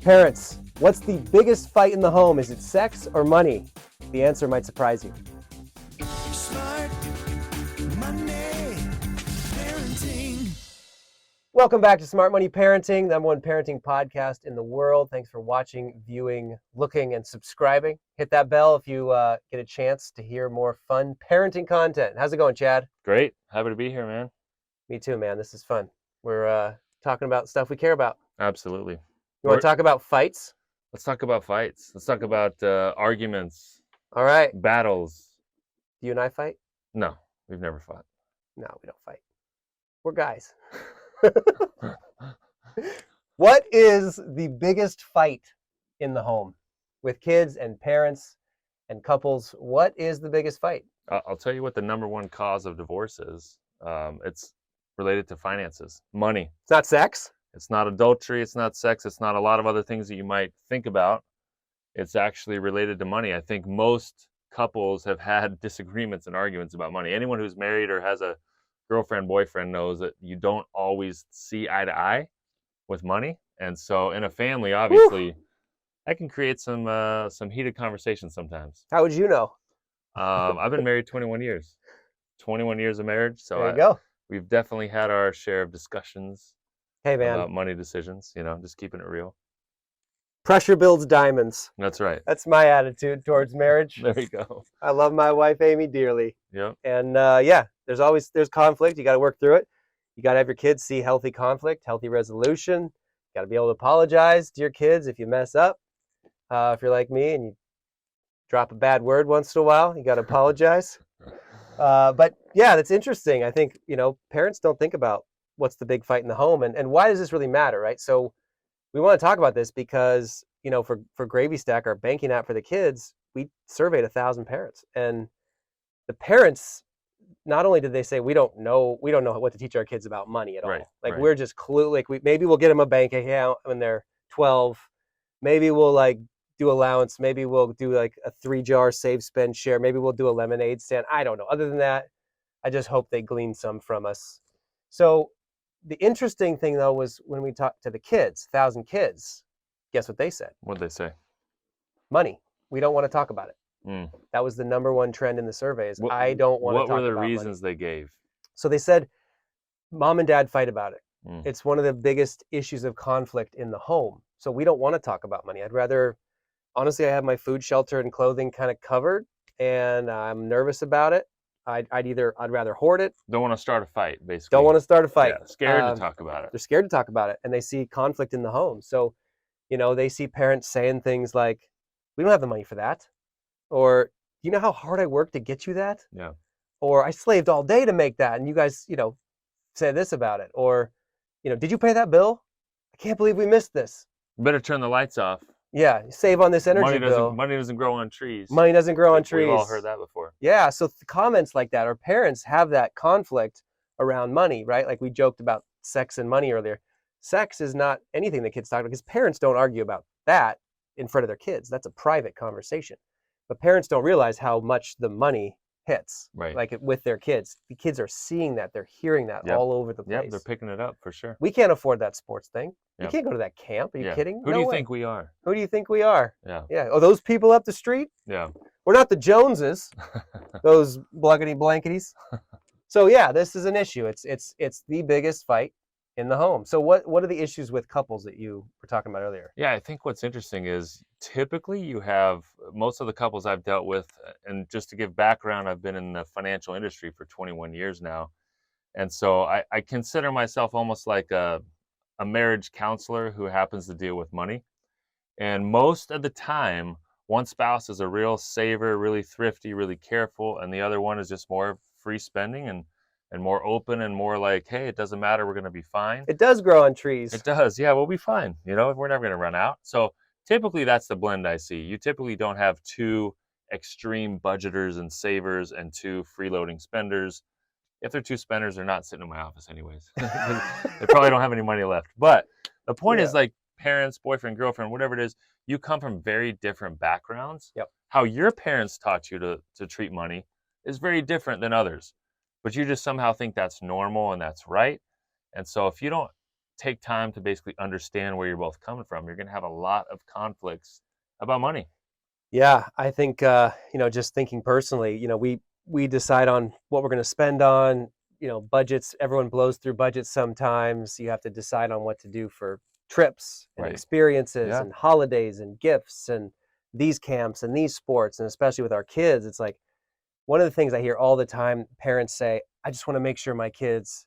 Parents, what's the biggest fight in the home? Is it sex or money? The answer might surprise you. Smart Money Parenting. Welcome back to Smart Money Parenting, the #1 parenting podcast in the world. Thanks for watching, viewing, looking, and subscribing. Hit that bell if you get a chance to hear more fun parenting content. How's it going, Chad? Great. Happy to be here, man. Me too, man. This is fun. We're talking about stuff we care about. Absolutely. You want to talk about fights? Let's talk about fights. Let's talk about arguments, All right. battles. Do you and I fight? No, we've never fought. No, we don't fight. We're guys. What is the biggest fight in the home with kids and parents and couples? What is the biggest fight? I'll tell you what the #1 cause of divorce is. It's related to finances, money. It's not sex. It's not adultery. It's not sex. It's not a lot of other things that you might think about. It's actually related to money. I think most couples have had disagreements and arguments about money. Anyone who's married or has a girlfriend, boyfriend knows that you don't always see eye to eye with money. And so in a family, obviously, that can create some heated conversations sometimes. How would you know? I've been married 21 years. 21 years of marriage. So There you go. we've definitely had our share of discussions Hey, man. about money decisions, just keeping it real. Pressure builds diamonds. That's right. That's my attitude towards marriage. There you go. I love my wife, Amy, dearly. Yep. And there's conflict. You got to work through it. You got to have your kids see healthy conflict, healthy resolution. You got to be able to apologize to your kids if you mess up. If you're like me and you drop a bad word once in a while, you got to apologize. But yeah, that's interesting. I think, parents don't think about what's the big fight in the home and why does this really matter, right? So we want to talk about this because, for Gravy Stack, our banking app for the kids, we surveyed 1,000 parents. And the parents, not only did they say, we don't know what to teach our kids about money at all. Right, Like right. we're just clueless. Like maybe we'll get them a bank account when they're 12. Maybe we'll do allowance. Maybe we'll do a 3-jar save, spend, share. Maybe we'll do a lemonade stand. I don't know. Other than that, I just hope they glean some from us. So the interesting thing, though, was when we talked to the kids, 1,000 kids, guess what they said? What'd they say? Money. We don't want to talk about it. Mm. That was the #1 trend in the surveys. I don't want to talk about What were the money. reasons they gave? So they said, mom and dad fight about it. Mm. It's one of the biggest issues of conflict in the home. So we don't want to talk about money. Honestly, I have my food, shelter, and clothing kind of covered, and I'm nervous about it. I'd rather hoard it. Don't want to start a fight, basically. Don't want to start a fight. Yeah, scared to talk about it. They're scared to talk about it, and they see conflict in the home. So, they see parents saying things like, we don't have the money for that. Or, you know how hard I worked to get you that? Yeah. Or I slaved all day to make that, and you guys, said this about it. Or, did you pay that bill? I can't believe we missed this. Better turn the lights off. Yeah, save on this energy bill. Money doesn't grow on trees. Money doesn't grow on trees. We've all heard that before. Yeah, so comments like that, or parents have that conflict around money, right? Like we joked about sex and money earlier. Sex is not anything that kids talk about because parents don't argue about that in front of their kids. That's a private conversation. But parents don't realize how much the money hits, Right. with their kids. The kids are seeing that. They're hearing that Yep. all over the place. Yeah, they're picking it up for sure. We can't afford that sports thing. Yep. You can't go to that camp. Are you kidding? Who No do you way. think we are? Who do you think we are? Yeah. Yeah. Oh, those people up the street? Yeah. We're not the Joneses. Those blunkety blanketies. So yeah, this is an issue. It's the biggest fight in the home. So what are the issues with couples that you were talking about earlier? Yeah, I think what's interesting is typically you have most of the couples I've dealt with, and just to give background, I've been in the financial industry for 21 years now. And so I consider myself almost like a marriage counselor who happens to deal with money. And most of the time, one spouse is a real saver, really thrifty, really careful, and the other one is just more free spending and more open and more like, hey, it doesn't matter, we're going to be fine. It does grow on trees. It does. Yeah, we'll be fine. We're never going to run out. So typically that's the blend I see. You typically don't have two extreme budgeters and savers and two freeloading spenders. If they're two spenders, they're not sitting in my office anyways. They probably don't have any money left. But the point is, like, parents, boyfriend, girlfriend, whatever it is, you come from very different backgrounds. Yep. How your parents taught you to treat money is very different than others. But you just somehow think that's normal and that's right. And so if you don't take time to basically understand where you're both coming from, you're going to have a lot of conflicts about money. Yeah, I think just thinking personally, we decide on what we're going to spend on. Budgets. Everyone blows through budgets sometimes. You have to decide on what to do for trips and Right. experiences Yeah. and holidays and gifts and these camps and these sports, and especially with our kids, it's like one of the things I hear all the time. Parents say, "I just want to make sure my kids,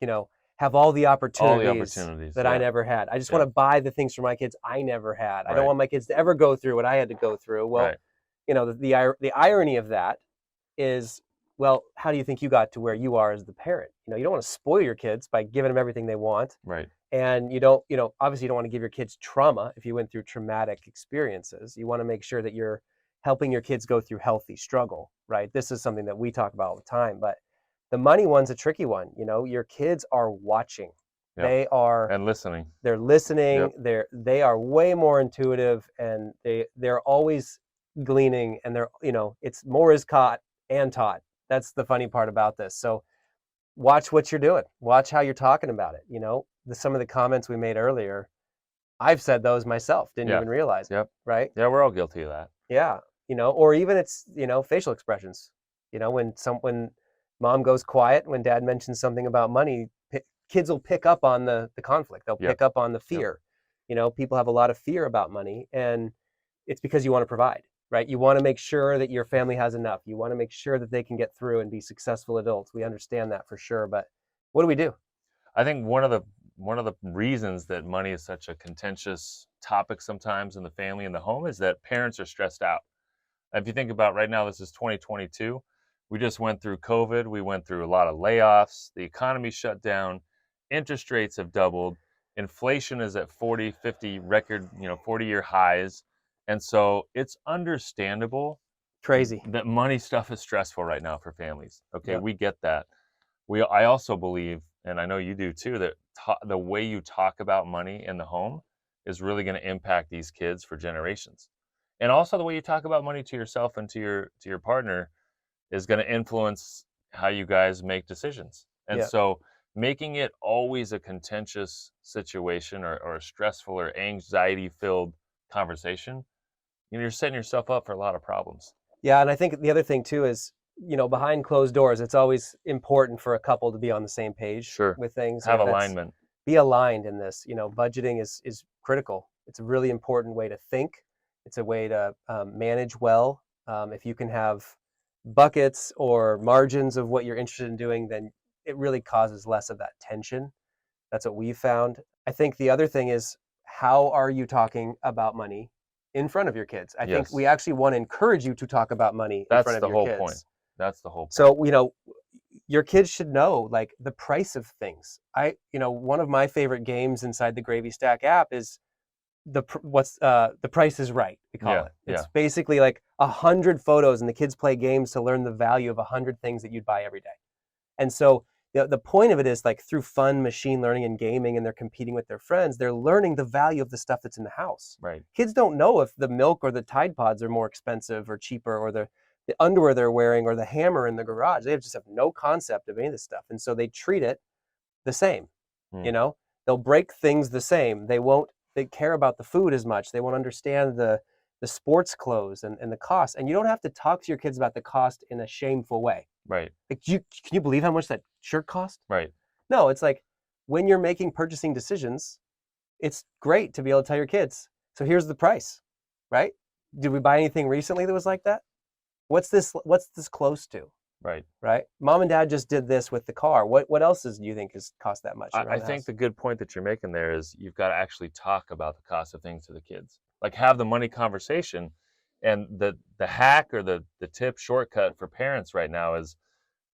you know, have all the All the opportunities opportunities. that I Yeah. never had. I just want Yep. to buy the things for my kids I never had. I don't Right. want my kids to ever go through what I had to go through." Well, Right. the irony of that is, well, how do you think you got to where you are as the parent? You don't want to spoil your kids by giving them everything they want. Right. And you don't, obviously you don't want to give your kids trauma if you went through traumatic experiences. You want to make sure that you're helping your kids go through healthy struggle, right? This is something that we talk about all the time, but the money one's a tricky one. Your kids are watching. Yep. And listening. They're listening. Yep. They are way more intuitive, and they're always gleaning, and it's more is caught and taught. That's the funny part about this. So watch what you're doing. Watch how you're talking about it. Some of the comments we made earlier, I've said those myself, didn't Yeah. even realize it, Yep. right? Yeah, we're all guilty of that. Yeah. Or even it's, facial expressions. When mom goes quiet, when dad mentions something about money, kids will pick up on the conflict. They'll Yep. pick up on the fear. People have a lot of fear about money, and it's because you want to provide, right? You want to make sure that your family has enough. You want to make sure that they can get through and be successful adults. We understand that for sure, but what do we do? I think one of the reasons that money is such a contentious topic sometimes in the family and the home is that parents are stressed out. If you think about right now, this is 2022. We just went through COVID. We went through a lot of layoffs. The economy shut down. Interest rates have doubled. Inflation is at 40, 50 record, 40-year highs. And so it's understandable Crazy. that money stuff is stressful right now for families. Okay, Yep. we get that. I also believe, and I know you do too, that the way you talk about money in the home is really going to impact these kids for generations. And also the way you talk about money to yourself and to your partner is going to influence how you guys make decisions. And Yeah. so making it always a contentious situation or a stressful or anxiety filled conversation, you're setting yourself up for a lot of problems. Yeah, and I think the other thing too is, behind closed doors, it's always important for a couple to be on the same page Sure. with things. Have alignment. Be aligned in this. Budgeting is critical. It's a really important way to think. It's a way to manage well. If you can have buckets or margins of what you're interested in doing, then it really causes less of that tension. That's what we've found. I think the other thing is, how are you talking about money in front of your kids? I think Yes. we actually want to encourage you to talk about money in That's front of the your whole kids. point. That's the whole point. So, your kids should know like the price of things. One of my favorite games inside the Gravy Stack app is the Price is Right, we call Yeah, it. It's yeah. basically like 100 photos, and the kids play games to learn the value of 100 things that you'd buy every day. And so the point of it is, like, through fun machine learning and gaming, and they're competing with their friends, they're learning the value of the stuff that's in the house. Right. Kids don't know if the milk or the Tide Pods are more expensive or cheaper, or the underwear they're wearing, or the hammer in the garage. They just have no concept of any of this stuff. And so they treat it the same. They'll break things the same. They care about the food as much. They won't understand the sports clothes and the cost. And you don't have to talk to your kids about the cost in a shameful way. Right. Like, can you believe how much that shirt cost? Right. No, it's like, when you're making purchasing decisions, it's great to be able to tell your kids, so here's the price, right? Did we buy anything recently that was like that? What's this close to? Right. Right? Mom and dad just did this with the car. What else do you think has cost that much? I think the good point that you're making there is you've got to actually talk about the cost of things to the kids. Like, have the money conversation. And the hack or the tip shortcut for parents right now is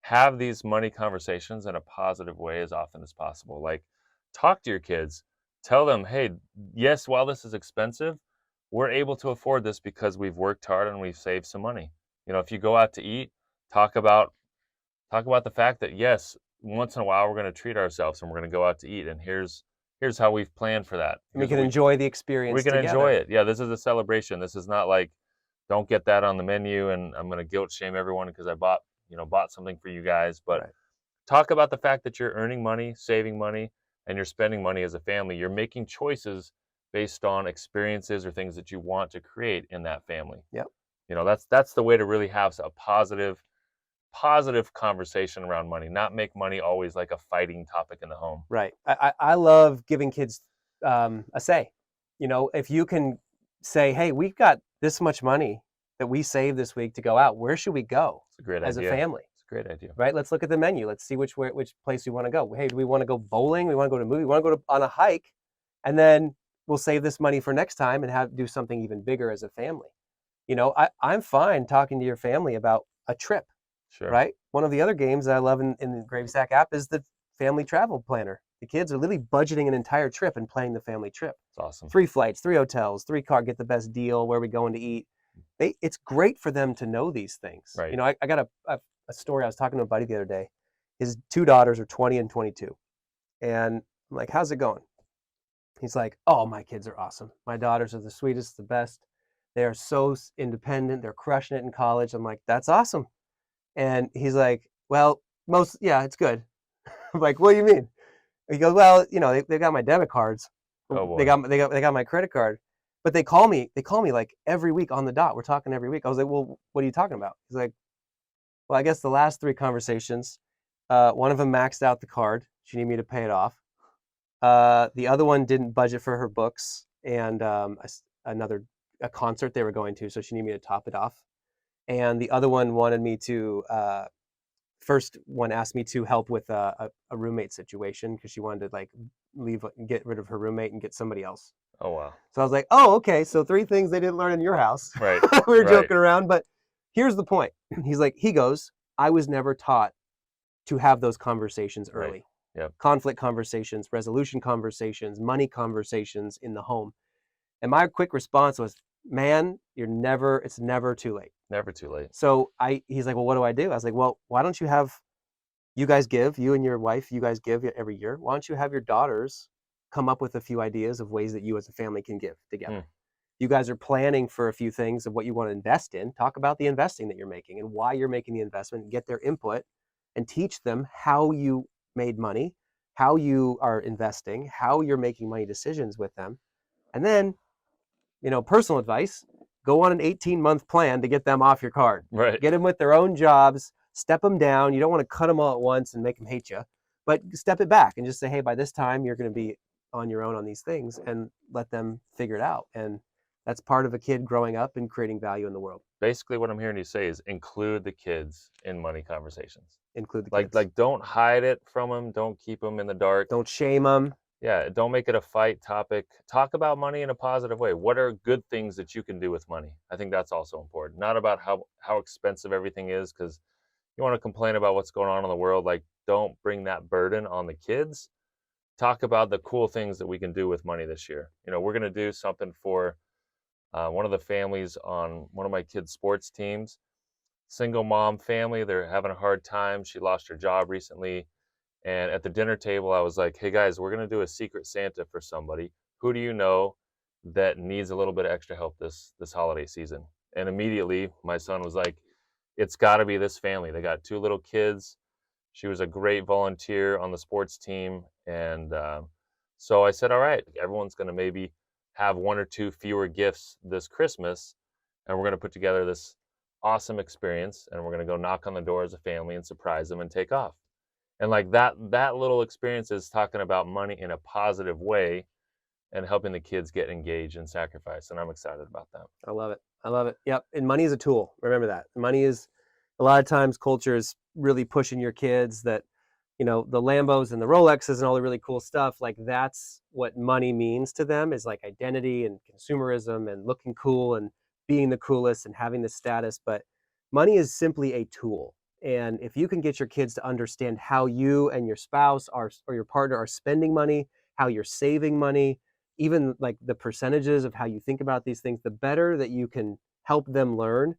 have these money conversations in a positive way as often as possible. Like, talk to your kids, tell them, hey, yes, while this is expensive, we're able to afford this because we've worked hard and we've saved some money. If you go out to eat, talk about the fact that, yes, once in a while we're going to treat ourselves and we're going to go out to eat, and here's how we've planned for that. We can enjoy the experience. We can together. enjoy it. Yeah, this is a celebration. This is not like, don't get that on the menu and I'm going to guilt shame everyone because I bought something for you guys. But Right. Talk about the fact that you're earning money, saving money, and you're spending money as a family, you're making choices based on experiences or things that you want to create in that family. Yep. That's the way to really have a positive conversation around money, not make money always like a fighting topic in the home. Right. I love giving kids a say. If you can say, hey, we've got this much money that we saved this week to go out. Where should we go It's a great as idea. a family? It's a great idea. Right? Let's look at the menu. Let's see which place we want to go. Hey, do we want to go bowling? We want to go to a movie? We want to go on a hike? And then we'll save this money for next time and do something even bigger as a family. I'm fine talking to your family about a trip. Sure. Right? One of the other games that I love in the Gravy Sack app is the family travel planner. The kids are literally budgeting an entire trip and planning the family trip. It's awesome. 3 flights, 3 hotels, 3 car, get the best deal, where are we going to eat. It's great for them to know these things. Right. I got a story. I was talking to a buddy the other day. His 2 daughters are 20 and 22. And I'm like, how's it going? He's like, oh, my kids are awesome. My daughters are the sweetest, the best. They are so independent. They're crushing it in college. I'm like, that's awesome. And he's like, well, it's good. I'm like, what do you mean? He goes, well, they've got my debit cards. Oh, boy. They got my credit card. But they call me like every week on the dot. We're talking every week. I was like, well, what are you talking about? He's like, well, I guess the last 3 conversations, one of them maxed out the card. She needed me to pay it off. The other one didn't budget for her books and a concert they were going to, so she needed me to top it off. And the other one wanted me to, first one asked me to help with a roommate situation because she wanted to get rid of her roommate and get somebody else. Oh, wow. So I was like, oh, okay. So 3 things they didn't learn in your house. Right. We were Right. joking around, but here's the point. He goes, I was never taught to have those conversations early. Right. Yep. Conflict conversations, resolution conversations, money conversations in the home. And my quick response was, man, it's never too late. Never too late. So he's like, well, what do I do? I was like, well, why don't you you and your wife, you guys give every year. Why don't you have your daughters come up with a few ideas of ways that you as a family can give together? You guys are planning for a few things of what you want to invest in. Talk about the investing that you're making and why you're making the investment, get their input and teach them how you made money, how you are investing, how you're making money decisions with them. And then, personal advice, go on an 18-month plan to get them off your card. Right. Get them with their own jobs, step them down. You don't want to cut them all at once and make them hate you, but step it back and just say, hey, by this time, you're going to be on your own on these things and let them figure it out. And that's part of a kid growing up and creating value in the world. Basically, what I'm hearing you say is include the kids in money conversations. Include the kids. Like don't hide it from them. Don't keep them in the dark. Don't shame them. Yeah, don't make it a fight topic. Talk about money in a positive way. What are good things that you can do with money? I think that's also important. Not about how expensive everything is, because you want to complain about what's going on in the world. Like, don't bring that burden on the kids. Talk about the cool things that we can do with money this year. We're going to do something for one of the families on one of my kids' sports teams. Single mom family. They're having a hard time. She lost her job recently. And at the dinner table, I was like, hey, guys, we're going to do a secret Santa for somebody. Who do you know that needs a little bit of extra help this holiday season? And immediately, my son was like, it's got to be this family. They got 2 little kids. She was a great volunteer on the sports team. And so I said, all right, everyone's going to maybe have 1 or 2 fewer gifts this Christmas. And we're going to put together this awesome experience. And we're going to go knock on the door as a family and surprise them and take off. And like that little experience is talking about money in a positive way and helping the kids get engaged and sacrifice. And I'm excited about that. I love it. Yep. And money is a tool. Remember that. Money is, a lot of times culture is really pushing your kids that, the Lambos and the Rolexes and all the really cool stuff. Like that's what money means to them, is like identity and consumerism and looking cool and being the coolest and having the status. But money is simply a tool. And if you can get your kids to understand how you and your spouse or your partner are spending money, how you're saving money, even like the percentages of how you think about these things, the better that you can help them learn,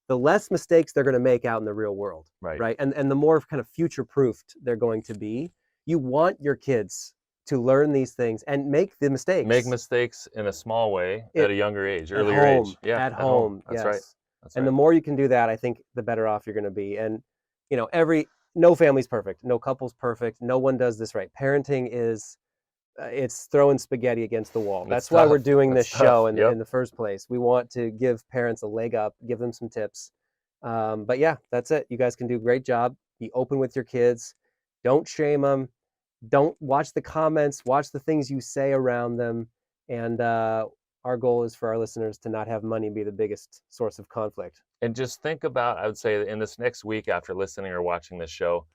the less mistakes they're going to make out in the real world. Right. And the more kind of future-proofed they're going to be. You want your kids to learn these things and make the mistakes. Make mistakes in a small way at a younger age, earlier age. Yeah, at home. That's yes. right. That's and right. the more you can do that, I think the better off you're going to be. And no family's perfect. No couple's perfect. No one does this right. Parenting is it's throwing spaghetti against the wall. It's That's why we're tough. doing It's this show tough. Yep. in the first place. We want to give parents a leg up, give them some tips. But yeah, that's it. You guys can do a great job. Be open with your kids. Don't shame them. Don't watch the comments. Watch the things you say around them. And our goal is for our listeners to not have money be the biggest source of conflict. And just think about, I would say, in this next week after listening or watching this show,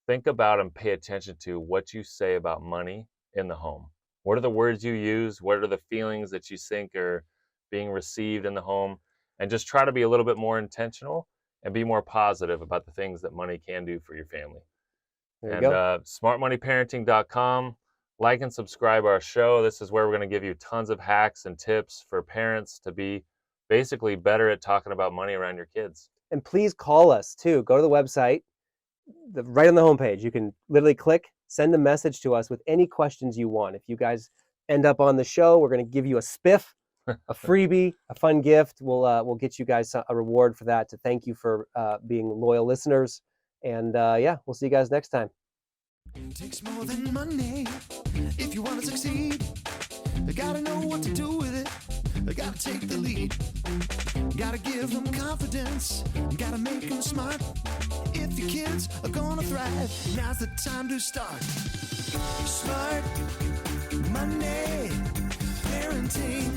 think about and pay attention to what you say about money in the home. What are the words you use? What are the feelings that you think are being received in the home? And just try to be a little bit more intentional and be more positive about the things that money can do for your family. There you And go. smartmoneyparenting.com. Like and subscribe our show. This is where we're going to give you tons of hacks and tips for parents to be basically better at talking about money around your kids. And please call us too. Go to the website, right on the homepage. You can literally click, send a message to us with any questions you want. If you guys end up on the show, we're going to give you a spiff, a freebie, a fun gift. We'll get you guys a reward for that to thank you for being loyal listeners. And yeah, we'll see you guys next time. It takes more than money if you want to succeed. You gotta know what to do with it. You gotta take the lead. You gotta give them confidence. You gotta make them smart. If your kids are gonna thrive, now's the time to start. Smart money parenting.